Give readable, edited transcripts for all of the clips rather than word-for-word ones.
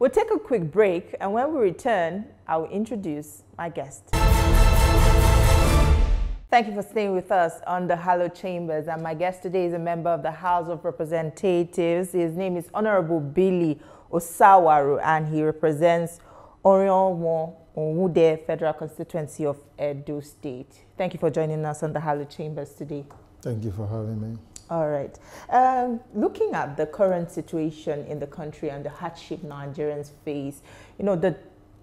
We'll take a quick break, and when we return, I will introduce my guest. Thank you for staying with us on the Hallowed Chambers. And my guest today is a member of the House of Representatives. His name is Honorable Billy Osawaru, and he represents Orion Onwude Federal Constituency of Edo State. Thank you for joining us on the Hallowed Chambers today. Thank you for having me. All right. Looking at the current situation in the country and the hardship Nigerians face, you know, the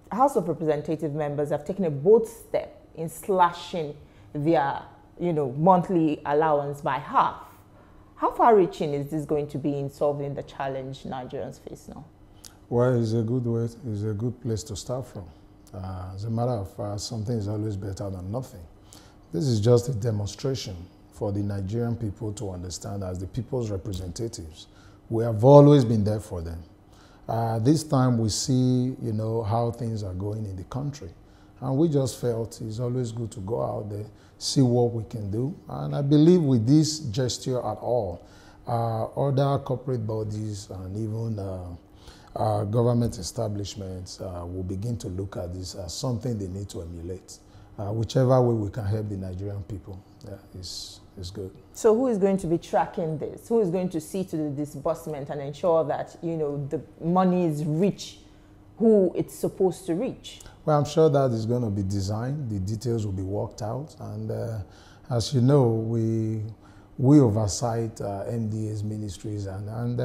House of Representative members have taken a bold step in slashing their, monthly allowance by half. How far-reaching is this going to be in solving the challenge Nigerians face now? Well, it's a good way. It's a good place to start from. As a matter of fact, something is always better than nothing. This is just a demonstration for the Nigerian people to understand, as the people's representatives, we have always been there for them. This time we see, how things are going in the country. And we just felt it's always good to go out there, see what we can do. And I believe with this gesture at all, other corporate bodies and even government establishments will begin to look at this as something they need to emulate. Whichever way we can help the Nigerian people is good. So who is going to be tracking this? Who is going to see to the disbursement and ensure that, the money is reach who it's supposed to reach? Well, I'm sure that is going to be designed. The details will be worked out. And as you know, we oversight MDA's ministries, and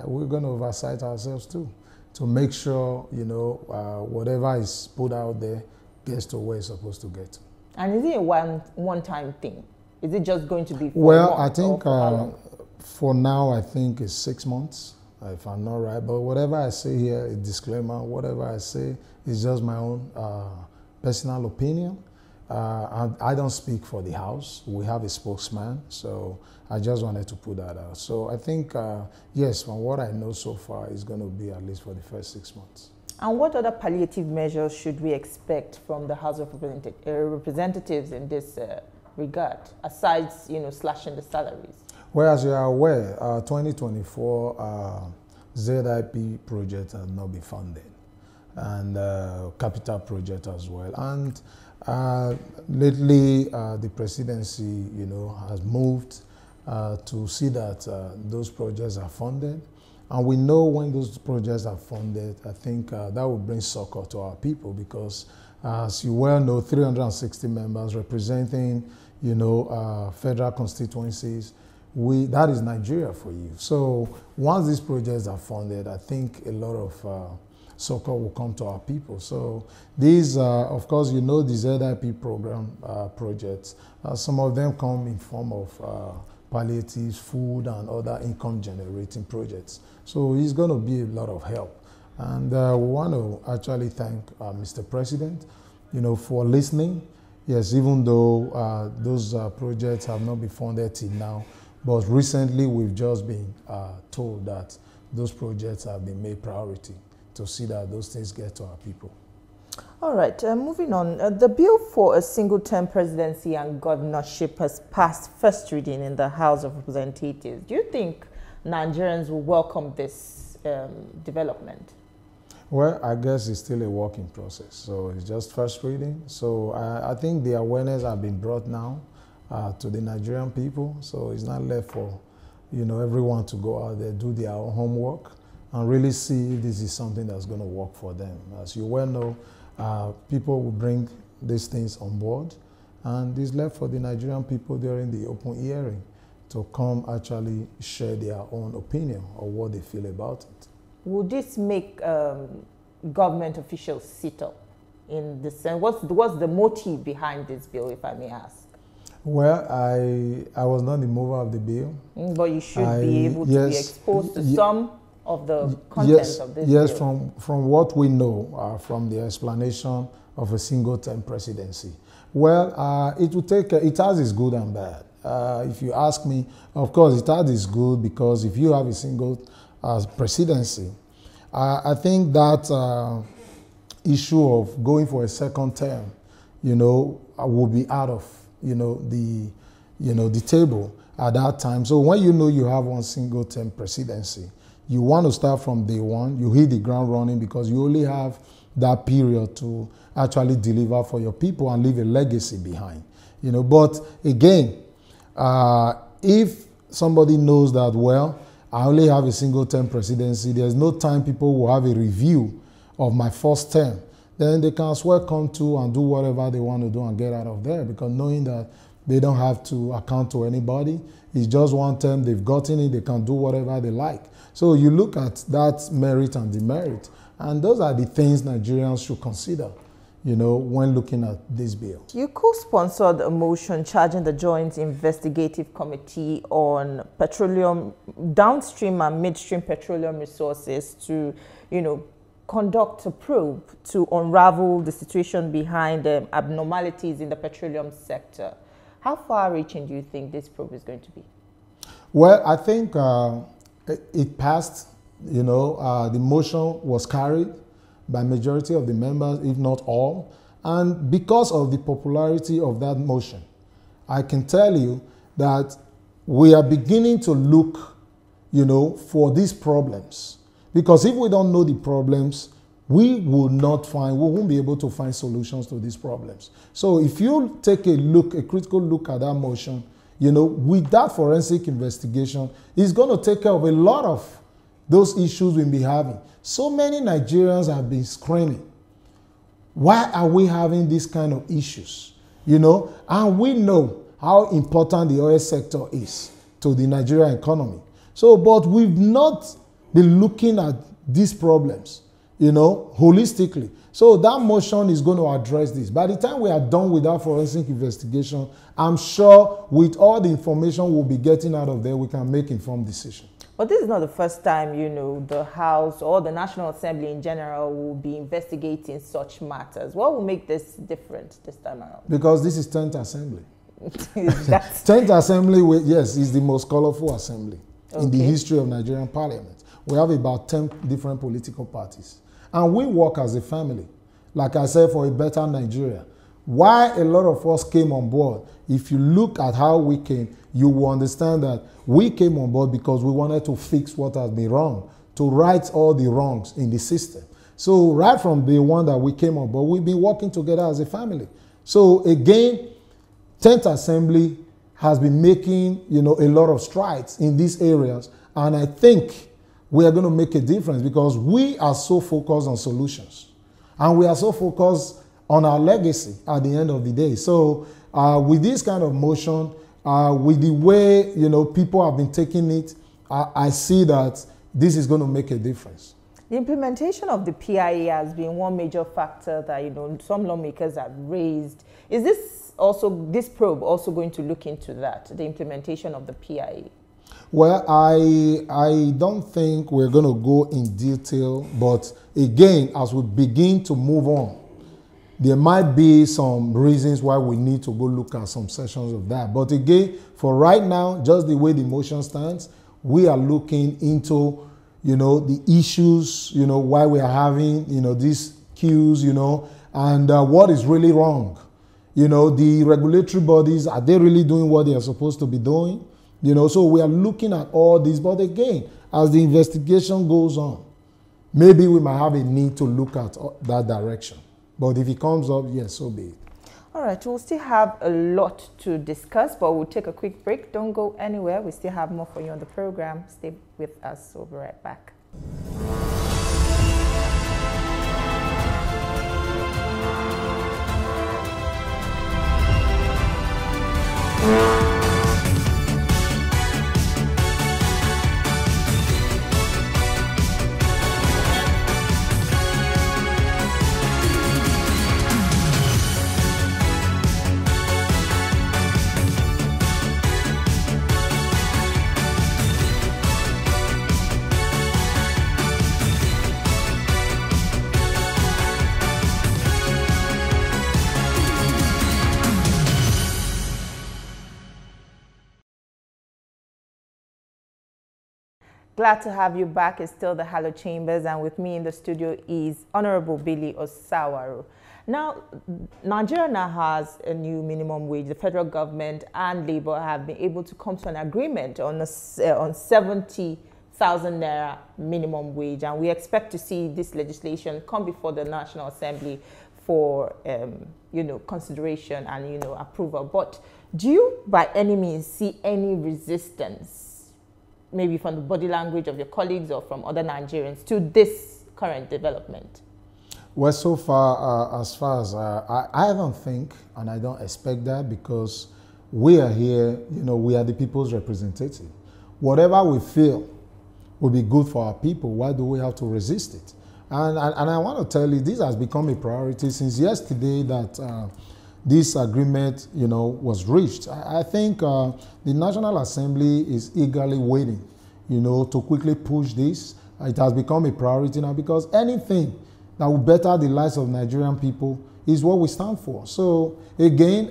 we're going to oversight ourselves too, to make sure, whatever is put out there gets to where it's supposed to get to. And is it a one-time thing? Is it just going to be for Well, a month, I think for for now, I think it's 6 months, if I'm not right. But whatever I say here, a disclaimer, whatever I say is just my own personal opinion. I don't speak for the House. We have a spokesman, so I just wanted to put that out. So I think, yes, from what I know so far, it's going to be at least for the first 6 months. And what other palliative measures should we expect from the House of Representatives in this regard, aside, slashing the salaries? Well, as you are aware, 2024 ZIP project has not been funded, and capital project as well. And lately, the presidency, has moved to see that those projects are funded. And we know when those projects are funded, I think that will bring succor to our people, because as you well know, 360 members representing, federal constituencies, that is Nigeria for you. So once these projects are funded, I think a lot of succor will come to our people. So these, of course, the ZIP program projects, some of them come in form of palliatives, food, and other income-generating projects. So it's going to be a lot of help. And we want to actually thank Mr. President, for listening. Yes, even though those projects have not been funded till now, but recently we've just been told that those projects have been made priority to see that those things get to our people. All right, moving on. The bill for a single-term presidency and governorship has passed first reading in the House of Representatives. Do you think Nigerians will welcome this development? Well, I guess it's still a working process, so it's just first reading. So I think the awareness has been brought now to the Nigerian people, so it's not left for everyone to go out there, do their own homework, and really see if this is something that's going to work for them. As you well know, people will bring these things on board, and it's left for the Nigerian people during the open hearing to come actually share their own opinion or what they feel about it. Would this make government officials sit up in the sense? What's the motive behind this bill, if I may ask? Well, I was not the mover of the bill. But you should be able to be exposed to some of the content of this bill. Yes, from what we know from the explanation of a single-term presidency. Well, it has its good and bad. If you ask me, of course, it has its good, because if you have a single presidency, I think that issue of going for a second term, will be out of, the table at that time. So when you have one single term presidency, You want to start from day one. You hit the ground running because you only have that period to actually deliver for your people and leave a legacy behind. You know, but again, if somebody knows that, well, I only have a single term presidency, there's no time people will have a review of my first term, then they can as well come to and do whatever they want to do and get out of there, because knowing that they don't have to account to anybody, it's just one term, they've gotten it, they can do whatever they like. So you look at that merit and demerit, and those are the things Nigerians should consider, you know, when looking at this bill. You co-sponsored a motion charging the Joint Investigative Committee on petroleum, downstream and midstream petroleum resources to, you know, conduct a probe to unravel the situation behind abnormalities in the petroleum sector. How far-reaching do you think this probe is going to be? Well, I think it passed. You know, the motion was carried by majority of the members, if not all. And because of the popularity of that motion, I can tell you that we are beginning to look, you know, for these problems. Because if we don't know the problems, we won't be able to find solutions to these problems. So if you take a look, a critical look at that motion, you know, with that forensic investigation, it's going to take care of a lot of those issues we'll be having. So many Nigerians have been screaming, why are we having these kind of issues? You know, and we know how important the oil sector is to the Nigerian economy. So, but we've not been looking at these problems, you know, holistically. So that motion is going to address this. By the time we are done with that forensic investigation, I'm sure with all the information we'll be getting out of there, we can make informed decisions. But this is not the first time, you know, the House or the National Assembly in general will be investigating such matters. What will make this different this time around? Because this is 10th Assembly. 10th Assembly, yes, is the most colorful assembly in the history of Nigerian Parliament. We have about 10 different political parties. And we work as a family, like I said, for a better Nigeria. Why a lot of us came on board, if you look at how we came, you will understand that we came on board because we wanted to fix what has been wrong, to right all the wrongs in the system. So right from day one that we came on board, we've been working together as a family. So again, 10th Assembly has been making, you know, a lot of strides in these areas. And I think we are going to make a difference because we are so focused on solutions. And we are so focused on our legacy at the end of the day. So with this kind of motion, with the way, you know, people have been taking it, I see that this is going to make a difference. The implementation of the PIA has been one major factor that, you know, some lawmakers have raised. Is this probe also going to look into that, the implementation of the PIA? Well, I don't think we're going to go in detail, but again, as we begin to move on, there might be some reasons why we need to go look at some sessions of that. But again, for right now, just the way the motion stands, we are looking into, you know, the issues, you know, why we are having, you know, these queues, you know, and what is really wrong. You know, the regulatory bodies, are they really doing what they are supposed to be doing? You know, so we are looking at all this. But again, as the investigation goes on, maybe we might have a need to look at that direction. But if it comes up, yes, so be it. All right, we'll still have a lot to discuss, but we'll take a quick break. Don't go anywhere. We still have more for you on the program. Stay with us. We'll be right back. Glad to have you back. It's still the Halo Chambers, and with me in the studio is Honorable Billy Osawaru. Now, Nigeria now has a new minimum wage. The federal government and Labour have been able to come to an agreement on 70 1,000 naira minimum wage, and we expect to see this legislation come before the National Assembly for consideration and approval. But do you by any means see any resistance, maybe from the body language of your colleagues or from other Nigerians, to this current development? Well, so far as I don't think, and I don't expect that, because we are here, we are the people's representative. Whatever we feel will be good for our people, why do we have to resist it? And I want to tell you, this has become a priority since yesterday that this agreement, was reached. I think the National Assembly is eagerly waiting, to quickly push this. It has become a priority now, because anything that will better the lives of Nigerian people is what we stand for. So again,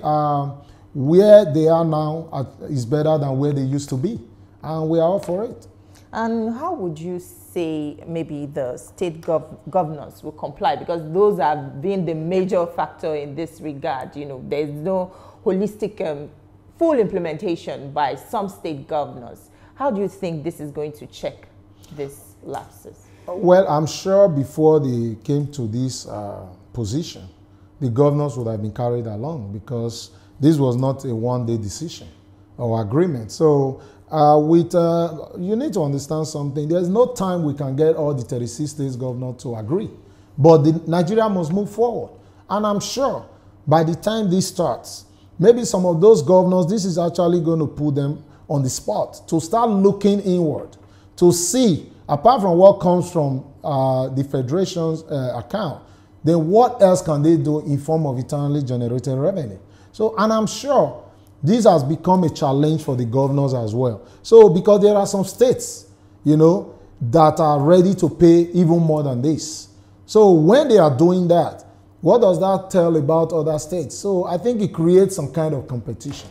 where they are now is better than where they used to be, and we are all for it. And how would you say maybe the state governors will comply? Because those have been the major factor in this regard. There's no holistic full implementation by some state governors. How do you think this is going to check these lapses? Well, I'm sure before they came to this position, the governors would have been carried along, because this was not a one-day decision or agreement. So you need to understand something. There's no time we can get all the 36 states governors to agree. But Nigeria must move forward. And I'm sure by the time this starts, maybe some of those governors, this is actually going to put them on the spot to start looking inward, to see, apart from what comes from the Federation's account, then what else can they do in form of internally generated revenue? So, and I'm sure this has become a challenge for the governors as well. So, because there are some states, that are ready to pay even more than this. So, when they are doing that, what does that tell about other states? So, I think it creates some kind of competition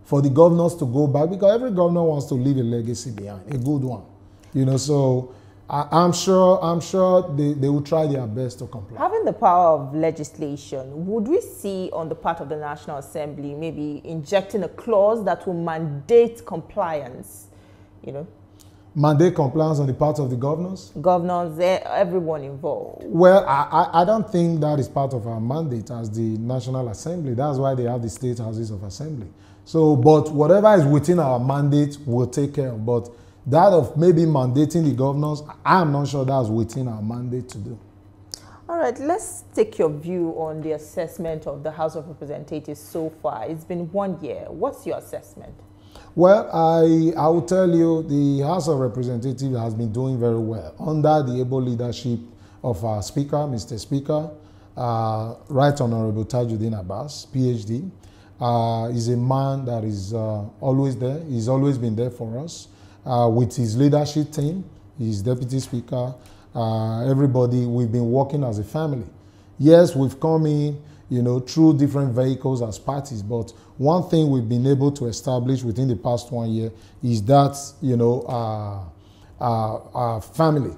for the governors to go back, because every governor wants to leave a legacy behind, a good one. So I'm sure they will try their best to comply. Having the power of legislation, would we see on the part of the National Assembly maybe injecting a clause that will mandate compliance, Mandate compliance on the part of the governors? Governors, everyone involved. Well, I don't think that is part of our mandate as the National Assembly. That's why they have the state houses of assembly. So, but whatever is within our mandate, we'll take care of. But that of maybe mandating the governors, I'm not sure that's within our mandate to do. All right, let's take your view on the assessment of the House of Representatives so far. It's been 1 year. What's your assessment? Well, I will tell you, the House of Representatives has been doing very well under the able leadership of our Speaker, Mr. Speaker, Right Honorable Tajuddin Abbas, PhD. He's a man that is always there. He's always been there for us. With his leadership team, his Deputy Speaker, everybody, we've been working as a family. Yes, we've come in, through different vehicles as parties, but one thing we've been able to establish within the past 1 year is that, our family,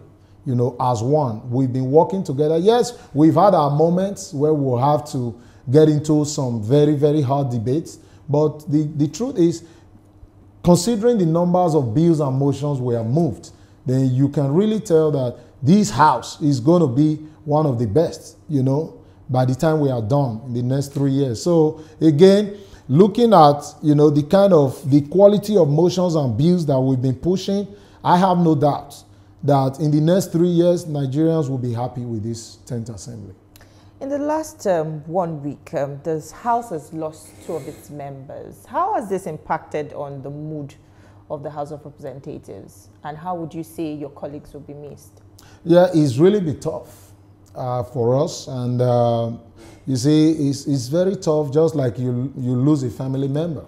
as one. We've been working together. Yes, we've had our moments where we'll have to get into some very, very hard debates, but the truth is, considering the numbers of bills and motions we have moved, then you can really tell that this house is going to be one of the best, by the time we are done in the next 3 years. So again, looking at, the quality of motions and bills that we've been pushing, I have no doubt that in the next 3 years, Nigerians will be happy with this 10th Assembly. In the last 1 week, the House has lost 2 of its members. How has this impacted on the mood of the House of Representatives? And how would you say your colleagues will be missed? Yeah, it's really been tough for us. And you see, it's very tough, just like you lose a family member.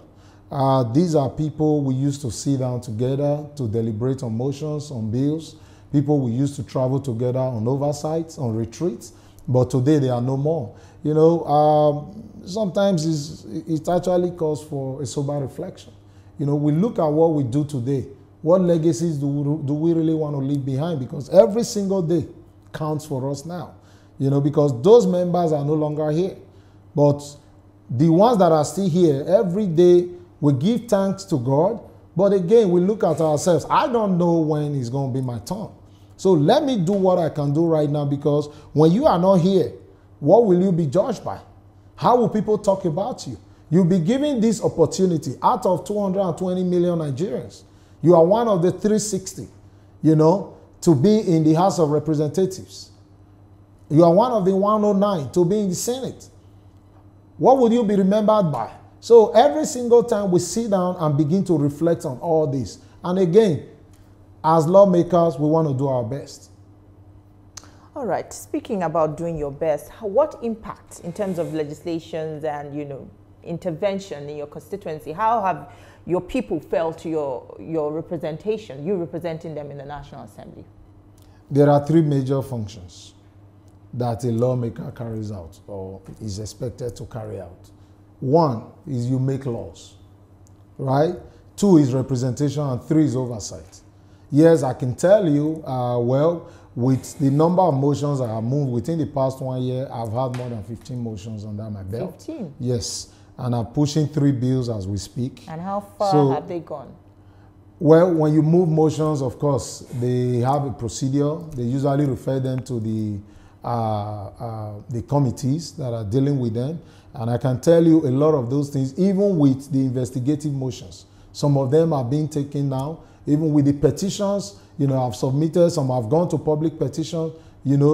These are people we used to sit down together to deliberate on motions, on bills, people we used to travel together on oversights, on retreats. But today they are no more. Sometimes it actually calls for a sober reflection. We look at what we do today. What legacies do we really want to leave behind? Because every single day counts for us now. Because those members are no longer here. But the ones that are still here, every day we give thanks to God. But again, we look at ourselves. I don't know when it's going to be my turn. So let me do what I can do right now, because when you are not here, what will you be judged by? How will people talk about you? You'll be given this opportunity out of 220 million Nigerians. You are one of the 360, to be in the House of Representatives. You are one of the 109 to be in the Senate. What will you be remembered by? So every single time we sit down and begin to reflect on all this. And again, as lawmakers, we want to do our best. All right. Speaking about doing your best, what impact in terms of legislations and, intervention in your constituency, how have your people felt your representation, you representing them in the National Assembly? There are three major functions that a lawmaker carries out or is expected to carry out. One is you make laws, right? Two is representation, and three is oversight. Yes, I can tell you, with the number of motions I have moved within the past 1 year, I've had more than 15 motions under my belt. 15? Yes, and I'm pushing 3 bills as we speak. And how far have they gone? Well, when you move motions, of course, they have a procedure. They usually refer them to the committees that are dealing with them. And I can tell you a lot of those things, even with the investigative motions. Some of them are being taken now. Even with the petitions, I've submitted, some have gone to public petitions,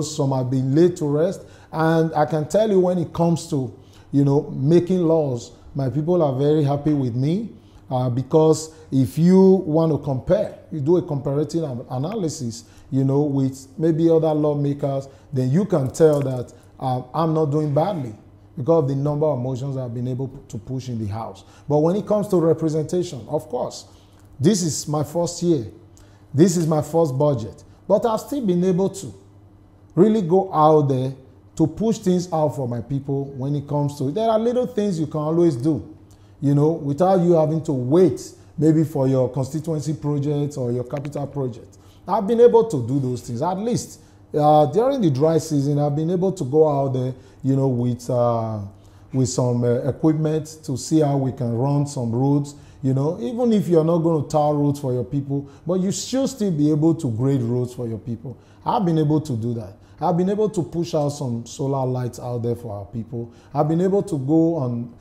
some have been laid to rest. And I can tell you, when it comes to, making laws, my people are very happy with me, because if you want to compare, you do a comparative analysis, with maybe other lawmakers, then you can tell that I'm not doing badly because of the number of motions I've been able to push in the House. But when it comes to representation, of course, this is my first year. This is my first budget. But I've still been able to really go out there to push things out for my people when it comes to it. There are little things you can always do, without you having to wait maybe for your constituency project or your capital project. I've been able to do those things. At least during the dry season, I've been able to go out there, with some equipment to see how we can run some roads. Even if you're not going to tar roads for your people, but you should still be able to grade roads for your people. I've been able to do that. I've been able to push out some solar lights out there for our people. I've been able to go on,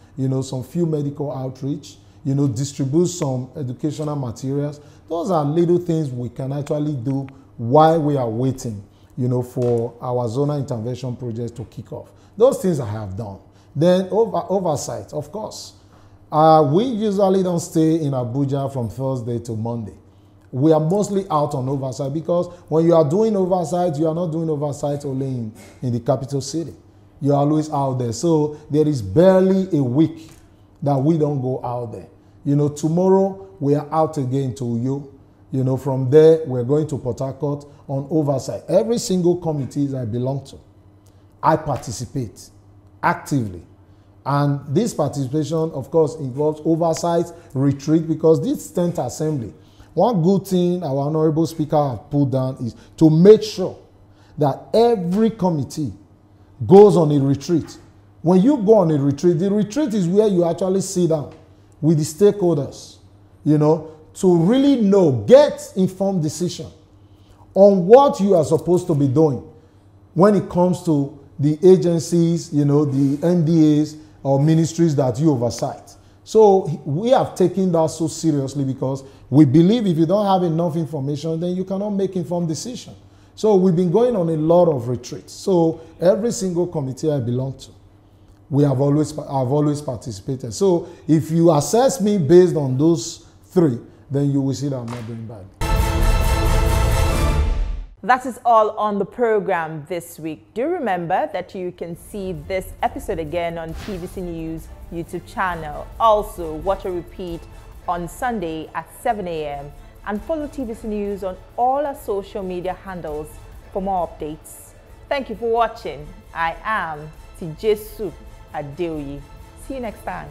some few medical outreach, distribute some educational materials. Those are little things we can actually do while we are waiting, for our zonal intervention projects to kick off. Those things I have done. Then oversight, of course. We usually don't stay in Abuja from Thursday to Monday. We are mostly out on oversight, because when you are doing oversight, you are not doing oversight only in the capital city. You're always out there. So there is barely a week that we don't go out there. Tomorrow we are out again to Uyo. From there we're going to Port Harcourt on oversight. Every single committee I belong to, I participate actively. And this participation, of course, involves oversight, retreat, because this 10th assembly, one good thing our Honorable Speaker has put down is to make sure that every committee goes on a retreat. When you go on a retreat, the retreat is where you actually sit down with the stakeholders, to really get informed decision on what you are supposed to be doing when it comes to the agencies, the NDAs or ministries that you oversight. So we have taken that so seriously, because we believe if you don't have enough information, then you cannot make informed decision. So we've been going on a lot of retreats. So every single committee I belong to, I've always participated. So if you assess me based on those 3, then you will see that I'm not doing bad. That is all on the program this week. Do remember that you can see this episode again on TVC News YouTube channel. Also, watch a repeat on Sunday at 7 a.m. and follow TVC News on all our social media handles for more updates. Thank you for watching. I am Tijesu Adeoye. See you next time.